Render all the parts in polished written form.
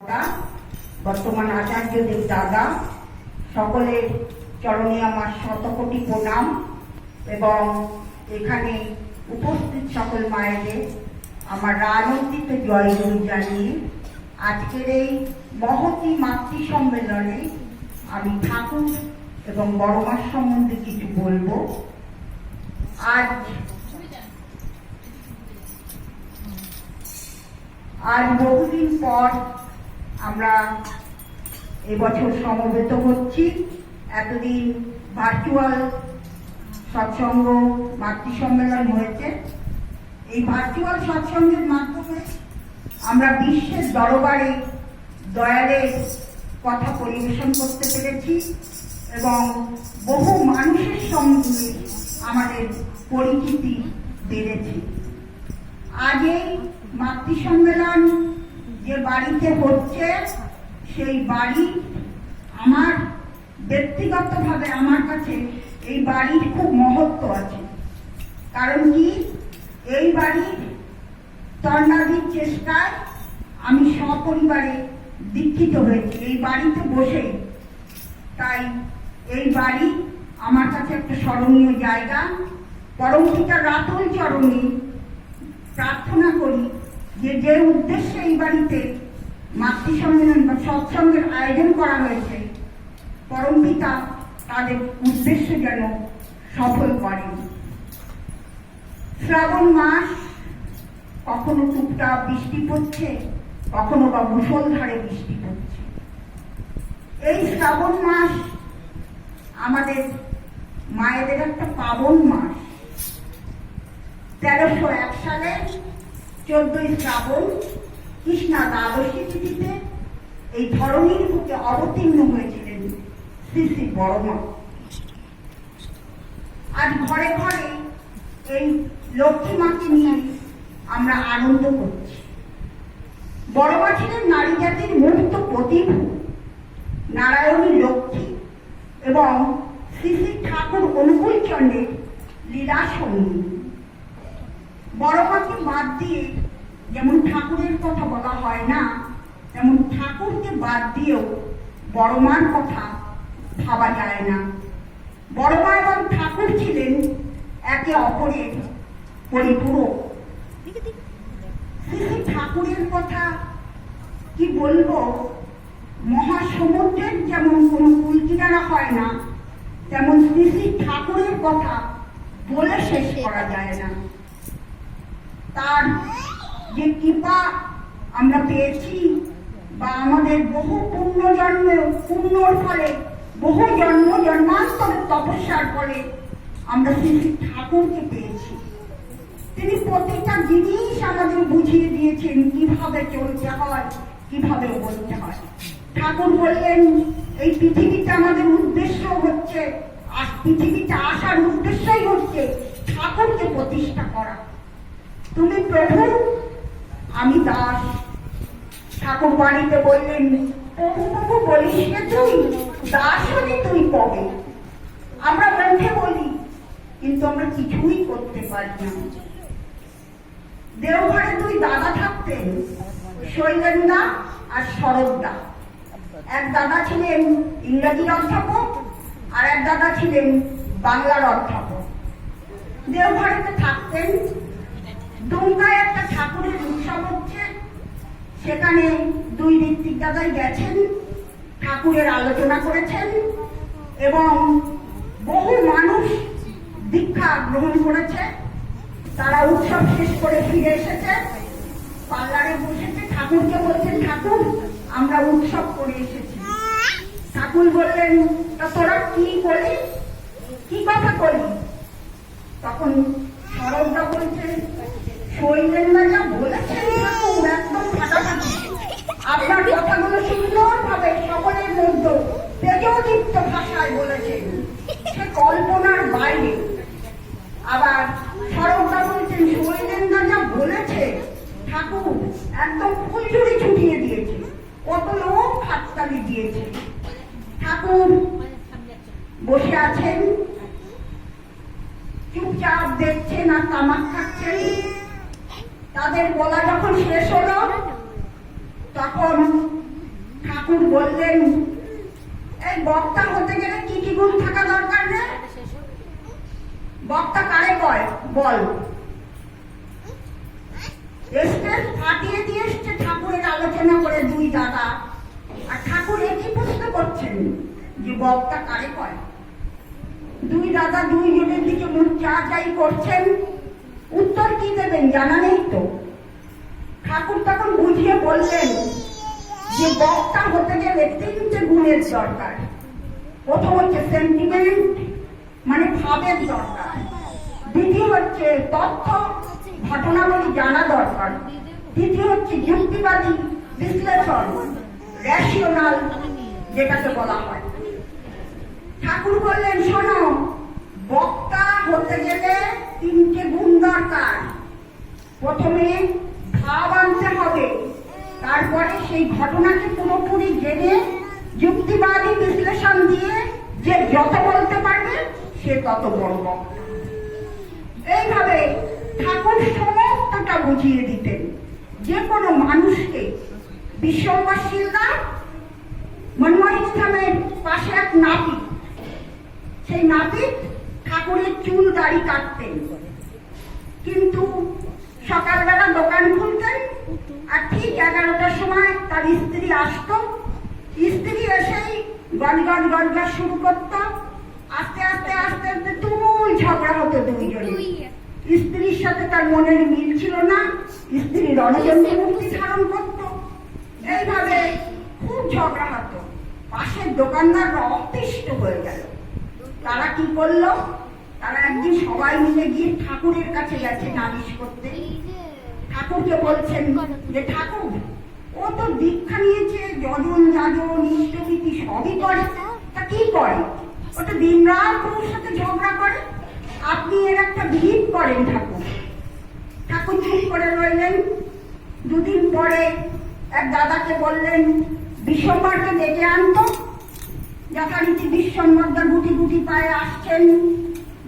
বর্তমান আচার্যদের দাদা সকলের চরণে আমার শতকোটি প্রণাম এবং এখানে উপস্থিত সকল মায়েদের আমার রাজনৈতিক জয়গুরু জানিয়ে আজকের এই মহতী মাতৃ সম্মেলনে আমি ঠাকুর এবং বড় মার সম্বন্ধে কিছু বলবো। আজ বহুদিন পর আমরা এবছর সমবেত হচ্ছি। এতদিন ভার্চুয়াল সৎসঙ্গ মাতৃ সম্মেলন হয়েছে। এই ভার্চুয়াল সৎসঙ্গের মাধ্যমে আমরা বিশ্বের দরবারে দয়ালের কথা পরিবেশন করতে পেরেছি এবং বহু মানুষের সঙ্গে আমাদের পরিচিতি বেড়েছে। আজ এই মাতৃ সম্মেলন যে বাড়িতে হচ্ছে সেই বাড়ি আমার ব্যক্তিগতভাবে আমার কাছে এই বাড়ির খুব মহত্ব আছে। কারণ কি, এই বাড়ির তন্ডাদির চেষ্টায় আমি সপরিবারে দীক্ষিত হয়েছি এই বাড়িতে বসেই। তাই এই বাড়ি আমার কাছে একটা স্মরণীয় জায়গা। পরম পিতার রাতুল চরণে প্রার্থনা করি যে উদ্দেশ্যে এই বাড়িতে মাতৃ সম্মেলন বা সৎসঙ্গের আয়োজন করা হয়েছে, পরম পিতা তাদের উদ্দেশ্য যেন সফল করেন। শ্রাবণ মাস, কখনো টুকটাক বৃষ্টি পড়ছে, কখনো বা মুষলধারে বৃষ্টি পড়ছে। এই শ্রাবণ মাস আমাদের মায়েদের একটা পাবন মাস। 1301 সালে 14ই শ্রাবণ কৃষ্ণা দ্বাদশী তিথিতে এই ধরনীর বুকে অবতীর্ণ হয়েছিলেন শ্রী শ্রী বড় মা। আজ ঘরে ঘরে এই লক্ষ্মী মাকে নিয়ে আমরা আনন্দ করছি। বড় মা ছিলেন নারী জাতির মুক্ত প্রতিভূ, নারায়ণী লক্ষ্মী এবং শ্রী শ্রী ঠাকুর অনুকূল চন্দ্রের লীলা সঙ্গী। বড় মাকে বাদ দিয়ে যেমন ঠাকুরের কথা বলা হয় না, তেমন ঠাকুরকে বাদ দিয়েও বড় মার কথা ভাবা যায় না। বড় মা এবং ঠাকুর ছিলেন একে অপরের পরিপূরক। শ্রী শ্রী ঠাকুরের কথা কি বলবো, মহাসমুদ্রের যেমন কোনো কুল কিনারা হয় না, তেমন শ্রী শ্রী ঠাকুরের কথা বলে শেষ করা যায় না। তার যে কৃপা আমরা পেয়েছি বা আমাদের বহু পুণ্যর ফলে, বহু জন্মান্তরের তপস্যার ফলে আমরা শ্রী শ্রী ঠাকুরকে পেয়েছি। তিনি প্রত্যেকটা জিনিস আমাদের বুঝিয়ে দিয়েছেন কিভাবে চলতে হয়, কিভাবে বলতে হয়। ঠাকুর বললেন এই পৃথিবীটা আমাদের উদ্দেশ্য হচ্ছে, আর পৃথিবীতে আসার উদ্দেশ্যই হচ্ছে ঠাকুরকে প্রতিষ্ঠা করা। তুমি প্রভু, আমি দাস। ঠাকুর বাড়িতে বললেন প্রভু প্রভু বলিস না তুই, দাস হলে তুই কবে। আমরা মুখে বলি কিন্তু আমরা কিছুই করতে পারি না। দেওঘরে দুই দাদা থাকতেন, শৈলেন্দা আর শরৎদা। এক দাদা ছিলেন ইংরেজির অধ্যাপক আর এক দাদা ছিলেন বাংলার অধ্যাপক। দেওঘরেতে থাকতেন। দুর্গায় একটা ঠাকুরের উৎসব হচ্ছে, সেখানে দুই ঋত্বিক দাদাই গেছেন, ঠাকুরের আলোচনা করেছেন এবং বহু মানুষ দীক্ষা গ্রহণ করেছে। তারা উৎসব শেষ করে ফিরে এসেছে, পার্লারে বসেছে। ঠাকুরকে বলছেন, ঠাকুর আমরা উৎসব করে এসেছি। ঠাকুর বললেন, তা তোরা কি করলি, কি কথা করলি? তখন শরৎদা বলছেন, শৈলেন্দা যা বলেছেন ঠাকুর একদম ফাটাফাটি। আপনার কথাগুলো সুন্দরভাবে সকলের মধ্যে তেজদীপ্ত ভাষায় বলেছেন, সে কল্পনার বাইরে। আবার শরৎদা বলছেন, শৈলেন্দা যা বলেছে ঠাকুর একদম ফুলঝুরি ছুটিয়ে দিয়েছে, কত লোক হাততালি দিয়েছে। ঠাকুর বসে আছেন, চুপচাপ দেখছেন আর তামাক খাচ্ছেন। তাদের বলা যখন শেষ হলো তখন ঠাকুর বললেন, এই বক্তা হতে গেলে কি কি গুণ থাকা দরকার রে? বক্তা কারে কয় বল? স্টেজ ফাটিয়ে দিয়ে এসছে ঠাকুরের আলোচনা করে দুই দাদা, আর ঠাকুর একই প্রশ্ন করছেন যে বক্তা কারে কয়? দুই দাদা দুইজনের দিকে মুখ চাই করছেন, উত্তর কি দেবেন জানা নেই তো। ঠাকুর তখন বুঝিয়ে বললেন যে বক্তা হতে গেলে তিনটে গুণের দরকার। প্রথম হচ্ছে সেন্টিমেন্ট, মানে ভাবের দরকার। দ্বিতীয় হচ্ছে তথ্য ঘটনাবলী জানা দরকার। তৃতীয় হচ্ছে যুক্তিবাদী বিশ্লেষণ, রেশনাল যেটাকে বলা হয়। ঠাকুর বললেন, শোনো, বক্তা হতে গেলে তিনটে গুণ দরকার। প্রথমে ভাব আনতে হবে, তারপরে সেই ঘটনাকে পুরোপুরি জেনে যুক্তিবাদী বিশ্লেষণ দিয়ে যে যত বলতে পারবে সে তত বড় বক্তা। এইভাবে ঠাকুর সমস্তটা বুঝিয়ে দিতেন। যে কোনো মানুষকে, বিশ্বম্বর শিলদার মনমোহন ধামের পাশে এক নাপিত, সেই নাপিত ঠাকুরের চুল দাড়ি কাটতেন, কিন্তু সকালবেলা দোকান খুলতেন আর ঠিক 11টার সময় তার স্ত্রী আসতো। স্ত্রী এসেই গনগন গনগন শুরু করতো। আস্তে আস্তে আস্তে আস্তে তুমুল ঝগড়া হতো দুইজনে। স্ত্রীর সাথে তার মনের মিল ছিল না, স্ত্রী রণযন্ত্র মূর্তি ধারণ করত। এইভাবে খুব ঝগড়া হতো। পাশের দোকানদাররা অতিষ্ঠ হয়ে গেল। তারা কি করলো? তারা একদিন সবাই মিলে গিয়ে ঠাকুরের কাছে গেছে নালিশ করতে। ঠাকুরকে বলছেন যে ঠাকুর, ও তো দীক্ষা নিয়েছে, যজন যাজন ইষ্টভীতি সবই করে, তা কি করে? ও তো দিন রাত ওর সাথে ঝগড়া করে, আপনি এর একটা ভিড় করেন ঠাকুর। ঠাকুর চুপ করে রইলেন। দুদিন পরে এক দাদাকে বললেন বিশ্বম্বরকে ডেকে আনতো। যথারীতি বিশ্বম্বরদা গুটি গুটি পায়ে আসছেন।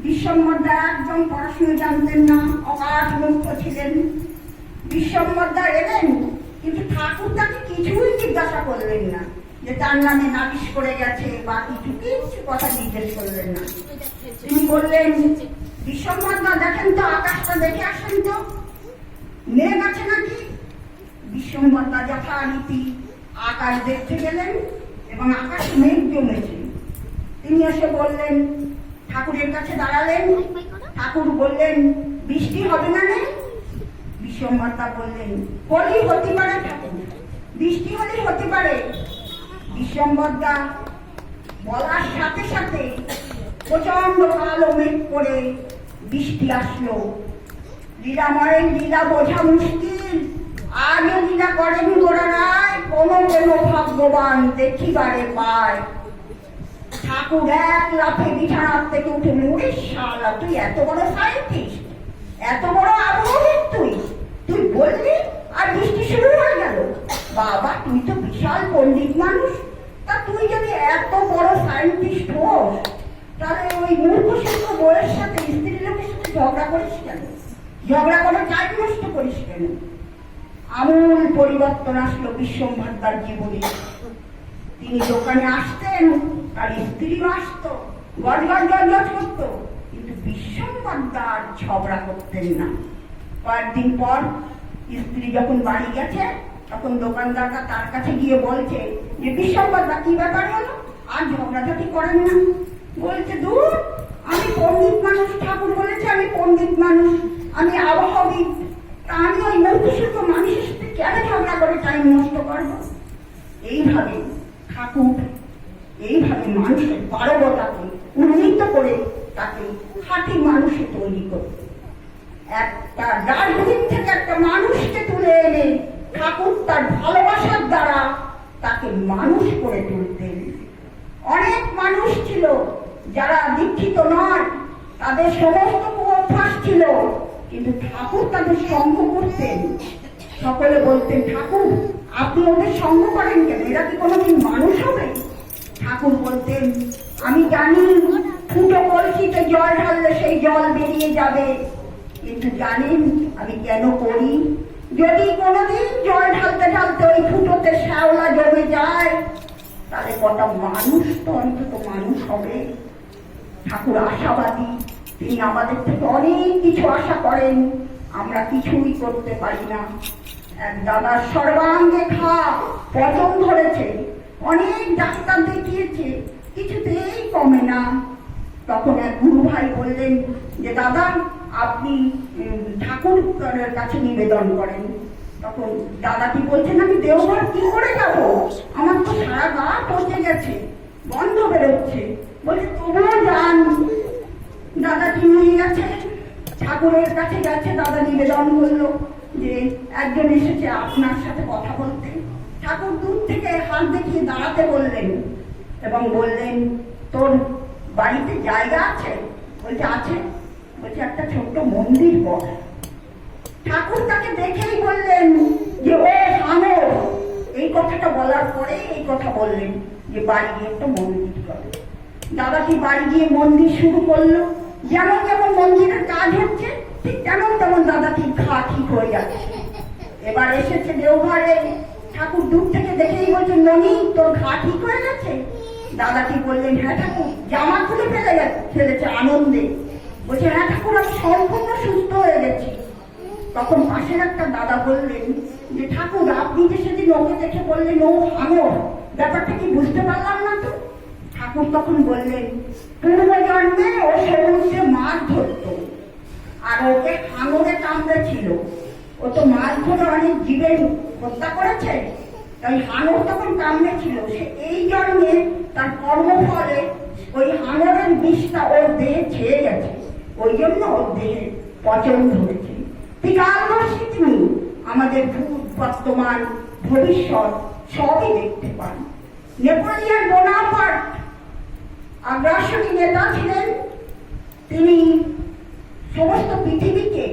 বিশ্বম্বরদা একদম পড়াশুনো জানতেন না, অগাধ মুক্ত ছিলেন। বিশ্বম্বরদা এলেন, কিন্তু ঠাকুর তাকে কিছুই জিজ্ঞাসা করলেন না যে তার নামে নালিশ করে গেছে বা কিছু কথা জিজ্ঞেস করলেন না। তিনি বললেন, বিশ্বম্বরদা দেখেন তো, আকাশটা দেখে আসেন তো, মেঘ আছে নাকি? বিশ্বম্বরদা যথারীতি আকাশ দেখতে গেলেন এবং আকাশ মেঘ জমেছে। তিনি এসে বললেন, ঠাকুরের কাছে দাঁড়ালেন। ঠাকুর বললেন, বৃষ্টি হবে না রে? বিশ্বম্বরদা বললেন, হলেই হতে পারে ঠাকুর, বৃষ্টি হলেই হতে পারে। বিশ্বম্বরদা বলার সাথে সাথে প্রচন্ড কালো মেঘ করে বৃষ্টি আসলো। লীলাময়ের লীলা বোঝা মুশকিল। আগে লীলা করেন গোড়া রায়, কোনো কোনো ভাগ্যবান দেখিবারে পায়। ঠাকুর এক লাফে বিছানার থেকে উঠে, মুড়ে শালা, তুই এত বড় সায়েন্টিস্ট, এত বড় আবহাওয়া, তুই বললি আর বৃষ্টি শুরু হয়ে গেল। বাবা, তুই তো বিশাল পণ্ডিত মানুষ, তা তুই যদি এত বড় সায়েন্টিস্ট হোস, তাহলে ওই মূর্খ সূর্খ বইয়ের সাথে, স্ত্রী লোকের সাথে ঝগড়া করিস কেন? ঝগড়া করে টাইম নষ্ট করিস কেন? আমূল পরিবর্তন আসলো বিশ্বম্বরদার জীবনে। তিনি দোকানে আসতেন, তার স্ত্রীও আসতো, গজগজ গজগজ করতো, কিন্তু বিশ্বম্বরদার ঝগড়া করতেন না। কয়েকদিন পর স্ত্রী যখন বাড়ি গেছে, তখন দোকানদাররা তার কাছে গিয়ে বলছে যে বিশ্বম্বরদা কি ব্যাপার হলো, আর ঝগড়াঝাটি করেন না? বলছে, দূর, আমি পণ্ডিত মানুষ, ঠাকুর বলেছে আমি পণ্ডিত মানুষ, আমি আবহাওয়িক, তা আমি ওই মূর্খ মানুষের সাথে কেন ঝগড়া করে টাইম নষ্ট করবো? এইভাবে ঠাকুর মানুষের পারবতাকে উন্নীত করে তাকে খাঁটি মানুষে তৈরি করত। একটা ডাস্টবিন থেকে একটা মানুষকে তুলে এনে ঠাকুর তার ভালোবাসার দ্বারা তাকে মানুষ করে তুলতেন। অনেক মানুষ ছিল যারা দীক্ষিত নয়, তাদের সমস্ত অভ্যাস ছিল, কিন্তু ঠাকুর তাদের সঙ্গ করতেন। সকলে বলতেন, ঠাকুর আপনি ওদের সঙ্গ করেন কেন? এরা কি কোনোদিন মানুষ হবে? ঠাকুর বলতেন, আমি জানি ফুটো কলসিতে জল ঢাললে সেই জল বেরিয়ে যাবে, কিন্তু জানেন আমি কেন করি? যদি কোনোদিন জল ঢালতে ঢালতে ওই ফুটোতে শ্যাওলা জমে যায়, কটা মানুষ তো অন্তত মানুষ হবে। ঠাকুর আশাবাদী, তিনি আমাদের থেকে অনেক কিছু আশা করেন, আমরা কিছুই করতে পারি না। এক দাদার সর্বাঙ্গে ঘা, পচন ধরেছে, অনেক ডাক্তার দেখিয়েছে, কিছুতেই কমে না। তখন এক গুরু ভাই বললেন যে দাদা আপনি ঠাকুরের কাছে নিবেদন করেন। তখন দাদাটি বলছেন আমি দেওঘর কি করে যাব, আমার তো সারা গা পচে গেছে, গন্ধ বেরোচ্ছে। বলছে তবুও যান। দাদাটি নিয়ে গেছে, ঠাকুরের কাছে গেছে, দাদা নিবেদন করলো যে একজন এসেছে আপনার সাথে কথা বলতে। ঠাকুর দূর থেকে হাত দেখিয়ে দাঁড়াতে বললেন এবং বললেন তোর বাড়িতে জায়গা আছে? বলছে আছে। বলছে একটা ছোট্ট মন্দির কর। ঠাকুর তাকে দেখেই বললেন যে ও হাঙর। এই কথাটা বলার পরে এই কথা বললেন যে বাড়ি গিয়ে একটা মন্দির করে। দাদাটি বাড়ি গিয়ে মন্দির শুরু করলো। যেমন যেমন মন্দিরের কাজ হচ্ছে ঠিক তেমন তেমন দাদাটির ঘা ঠিক হয়ে যাচ্ছে। এবার এসেছে দেওঘরে, ঠাকুর দূর থেকে দেখেই বলছে ননি তোর ঘা ঠিক হয়ে গেছে? দাদাটি বললেন হ্যাঁ ঠাকুর, জামা খুলে ফেলেছে আনন্দে। বলছে হ্যাঁ ঠাকুর আমি সম্পূর্ণ সুস্থ হয়ে গেছি। তখন পাশের একটা দাদা বললেন যে ঠাকুর আপনি যে সেদিন ওকে দেখে বললেন ও হাঙর, ব্যাপারটা কি বুঝতে পারলাম না তো। ঠাকুর তখন বললেন পূর্বজন্মে ও সমুদ্রে মাছ ধরত আর ওকে হাঙরে কামড়েছিল। ও তো মাছ ধরে অনেক জীবের হত্যা করেছে, তাই হাঙর তখন কামড়েছিল। সে এই জন্মে তার কর্মফলে ওই হাঙরের বিষটা ওর দেহে ছেয়ে গেছে, ওই জন্য ওর দেহে পচন ধরেছে। বিকালদর্শী তিনি আমাদের ভূত বর্তমান ভবিষ্যৎ সবই দেখতে পান। নেপোলিয়ন বোনাপার্ট আগ্রাসনী নেতা ছিলেন। তিনি সমস্ত পৃথিবীকে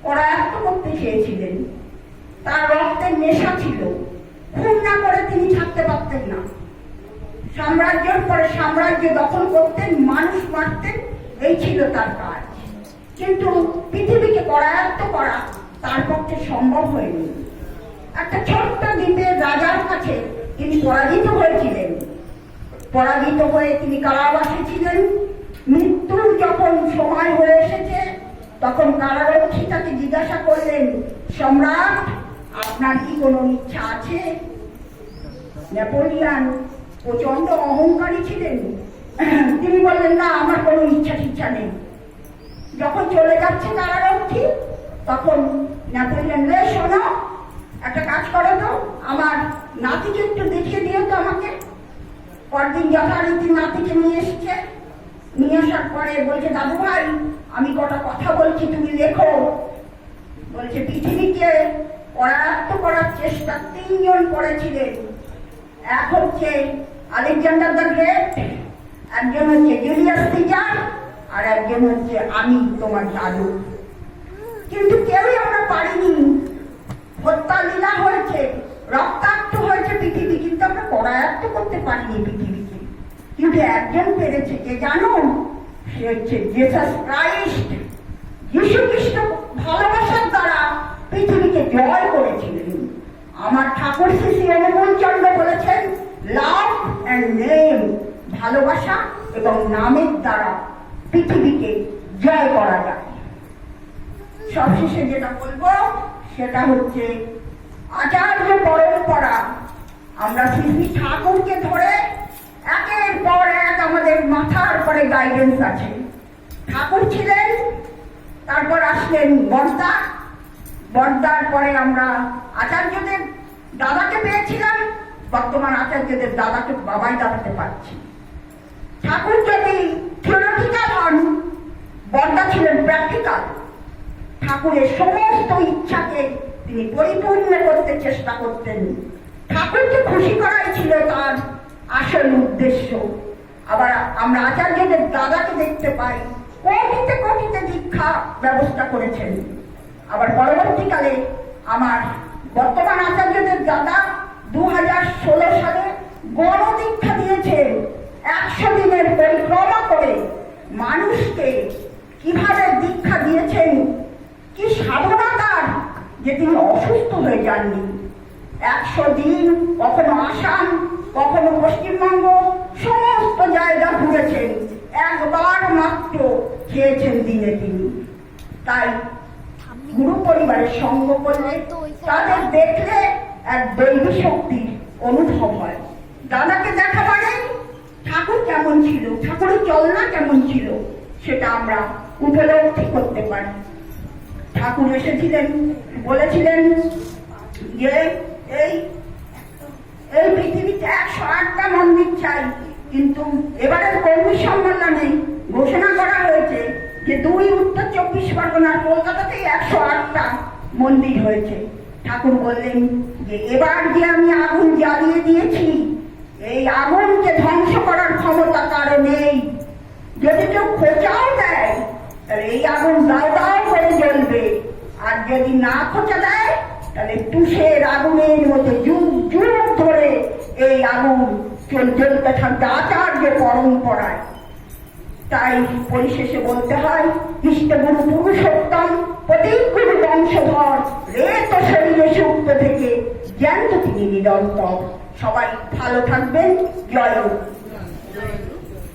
করায়ত্ত করতে চেয়েছিলেন। তার রক্তের নেশা ছিল, খুন না করে তিনি থাকতে পারতেন না। সাম্রাজ্যের পরে সাম্রাজ্য দখল করতেন, মানুষ মারতেন, এই ছিল তার কাজ। কিন্তু পৃথিবীকে করায়ত্ত করা তার পক্ষে সম্ভব হয়নি। একটা ছোট্ট দ্বীপের রাজার কাছে তিনি পরাজিত হয়েছিলেন। পরাজিত হয়ে তিনি কারাবাসে ছিলেন। মৃত্যুর যখন সময় হয়ে এসেছে তখন কারারক্ষী তাকে জিজ্ঞাসা করলেন সম্রাট আপনার কি কোনো ইচ্ছা আছে? নেপোলিয়ন প্রচন্ড অহংকারী ছিলেন, তিনি বললেন না আমার কোনো ইচ্ছা নেই। যখন চলে যাচ্ছে কারারক্ষী তখন নেপোলিয়ন শোনো একটা কাজ করো তো, আমার নাতিকে একটু দেখিয়ে দিও তো আমাকে। পরদিন যথারীতি নাতিকে নিয়ে এসছে। নিয়ে আসার পরে বলছে দাদু ভাই আমি কটা কথা বলছি তুমি লেখো। বলছে পৃথিবীকে করায়ত্ত করার চেষ্টা তিনজন করেছিলেন। এক হচ্ছে আলেকজান্ডার দ্য গ্রেট, একজন হচ্ছে জুলিয়াস সিজার, আর একজন হচ্ছে আমি তোমার দাদু। কিন্তু কেউই আমরা পারিনি। হত্যা লীলা হয়েছে, রক্তাক্ত হয়েছে পৃথিবী, কিন্তু আমরা করায়ত্ত করতে পারিনি পৃথিবীকে। কিন্তু একজন পেরেছে, কে জানো? সে হচ্ছে জিসাস ক্রাইস্ট। যীশু খ্রিস্ট ভালোবাসার দ্বারা পৃথিবীকে জয় করেছিলেন। আমার ঠাকুর শ্রী শ্রী অনুকূল চন্দ্র বলেছেন লাভ অ্যান্ড নেম, ভালোবাসা এবং নামের দ্বারা পৃথিবীকে জয় করা যায়। সবশেষে যেটা বলবো সেটা হচ্ছে আচার্য পরম্পরা। আমরা শ্রী শ্রী ঠাকুরকে ধরে একের পর এক আমাদের মাথার পরে গাইডেন্স আছে। ঠাকুর ছিলেন, তারপর আসলেন বর্দা, বর্দার পরে আমরা আচার্যদের দাদাকে পেয়েছিলাম, বর্তমান আচার্যদের দাদাকে বাবাই দাঁড়াতে পারছি। ঠাকুর যদি থিওরিটিক্যাল হন, বর্দা ছিলেন প্র্যাকটিক্যাল। ঠাকুরের সমস্ত ইচ্ছাকে তিনি পরিপূর্ণ করতে চেষ্টা করতেন। ঠাকুরকে খুশি করাই ছিল তার আসল উদ্দেশ্য। আবার আমরা আচার্যদের দাদাকে দেখতে পাই কোটিতে কোটিতে দীক্ষা ব্যবস্থা করেছেন। আবার পরবর্তীকালে আমার বর্তমান আচার্যদের দাদা 2016 সালে গণদীক্ষা দিয়েছেন। 100 দিনের পরিক্রমা করে মানুষকে কিভাবে দীক্ষা দিয়েছেন, কি সাধনা তার যে তিনি অসুস্থ হয়ে যাননি। 100 দিন, কখনো আসাম কখনো পশ্চিমবঙ্গ, সমস্ত জায়গা ঘুরেছেন, একবার মাত্র খেয়েছেন দিনে তিনি। তাই গুরু পরিবারের সঙ্গ করলে তাদের দেখলে এক দৈবী শক্তির অনুভব হয়। দাদাকে দেখা মানে ঠাকুর কেমন ছিল, ঠাকুরের চলনা কেমন ছিল, সেটা আমরা উপলব্ধি করতে পারি। ঠাকুর এসেছিলেন, বলেছিলেন যে এই এই পৃথিবীতে 108টা মন্দির চাই, কিন্তু এবারের কর্মী সম্মেলনে ঘোষণা করা হয়েছে যে 2 উত্তর 24 পরগনার কলকাতাতেই 108টা মন্দির হয়েছে। ঠাকুর বললেন যে এবার যে আমি আগুন জ্বালিয়ে দিয়েছি, এই আগুনকে ধ্বংস করার ক্ষমতা কারো নেই। যদি কেউ খোঁচাও দেয় তাহলে এই আগুন দাও দাও করে জ্বলবে, আর যদি না খোঁচা দেয় তাহলে তুষের আগুনের মতো যুগ যুগ ধরে এই আগুন জ্বলতে থাকবে আচার্য পরম্পরায়। তাই পরিশেষে বলতে হয়, ইষ্টগুরু পুরুষোত্তম প্রতিগুরু বংশধর রেত শরীরে সুপ্ত থেকে জ্ঞান তিনি নিরন্তর। সবাই ভালো থাকবেন। জয় গুরু।